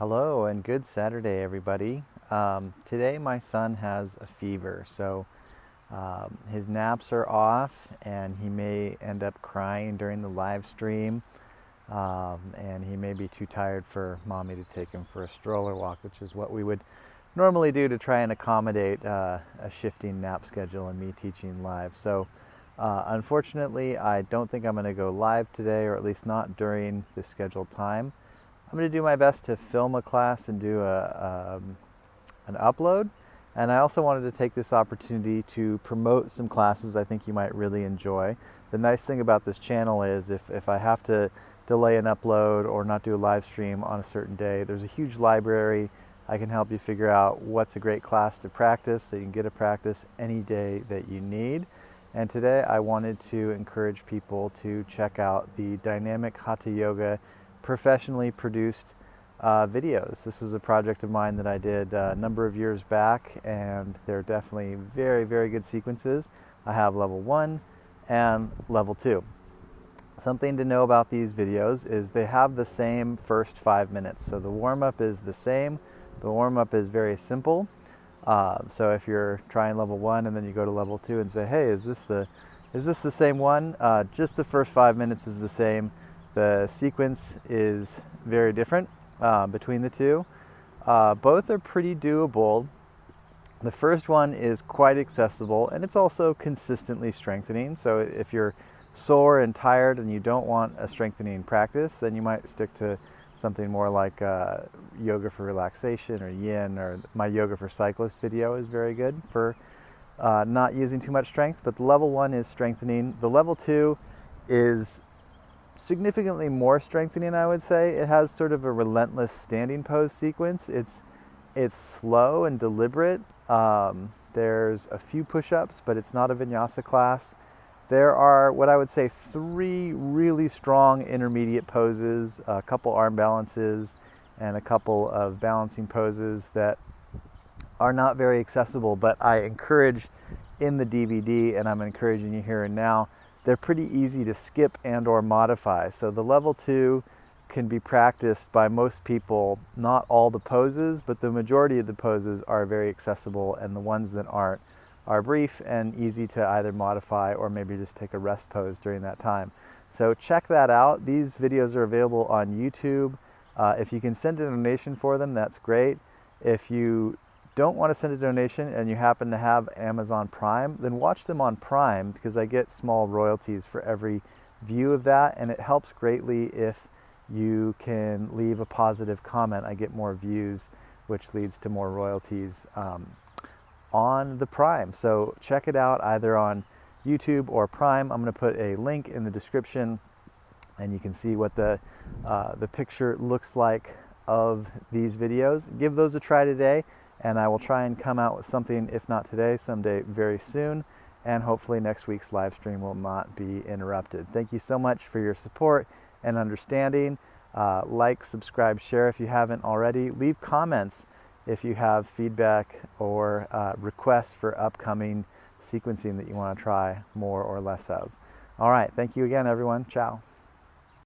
Hello and good Saturday, everybody. Today my son has a fever, so his naps are off and he may end up crying during the live stream, and he may be too tired for mommy to take him for a stroller walk, which is what we would normally do to try and accommodate a shifting nap schedule and me teaching live. So unfortunately, I don't think I'm going to go live today, or at least not during the scheduled time. I'm going to do my best to film a class and do an upload. And I also wanted to take this opportunity to promote some classes I think you might really enjoy. The nice thing about this channel is if I have to delay an upload or not do a live stream on a certain day, there's a huge library. I can help you figure out what's a great class to practice so you can get a practice any day that you need. And today I wanted to encourage people to check out the Dynamic Hatha Yoga professionally produced videos. This was a project of mine that I did a number of years back, and they're definitely very, very good sequences. I have level 1 and level 2. Something to know about these videos is they have the same first 5 minutes. So the warm-up is the same. The warm-up is very simple. So if you're trying level 1 and then you go to level 2 and say, hey, is this the same one? Just the first 5 minutes is the same. The sequence is very different between the two. Both are pretty doable. The first one is quite accessible, and it's also consistently strengthening. So if you're sore and tired and you don't want a strengthening practice, then you might stick to something more like yoga for relaxation or yin, or my yoga for cyclists video is very good for not using too much strength. But the level 1 is strengthening. The level 2 is significantly more strengthening, I would say. It has sort of a relentless standing pose sequence. It's slow and deliberate. There's a few push-ups, but it's not a vinyasa class. There are what I would say 3 really strong intermediate poses, a couple arm balances, and a couple of balancing poses that are not very accessible, but I encourage in the DVD, and I'm encouraging you here and now. They're pretty easy to skip and or modify. So the level 2 can be practiced by most people, not all the poses, but the majority of the poses are very accessible, and the ones that aren't are brief and easy to either modify or maybe just take a rest pose during that time. So check that out. These videos are available on YouTube. If you can send a donation for them, that's great. If you don't want to send a donation and you happen to have Amazon Prime, then watch them on Prime, because I get small royalties for every view of that, and it helps greatly if you can leave a positive comment. I get more views, which leads to more royalties on the Prime. So check it out either on YouTube or Prime. I'm going to put a link in the description, and you can see what the picture looks like of these videos. Give those a try today, and I will try and come out with something, if not today, someday very soon, and hopefully next week's live stream will not be interrupted. Thank you so much for your support and understanding. Like, subscribe, share if you haven't already. Leave comments if you have feedback or requests for upcoming sequencing that you want to try more or less of. All right, thank you again, everyone. Ciao.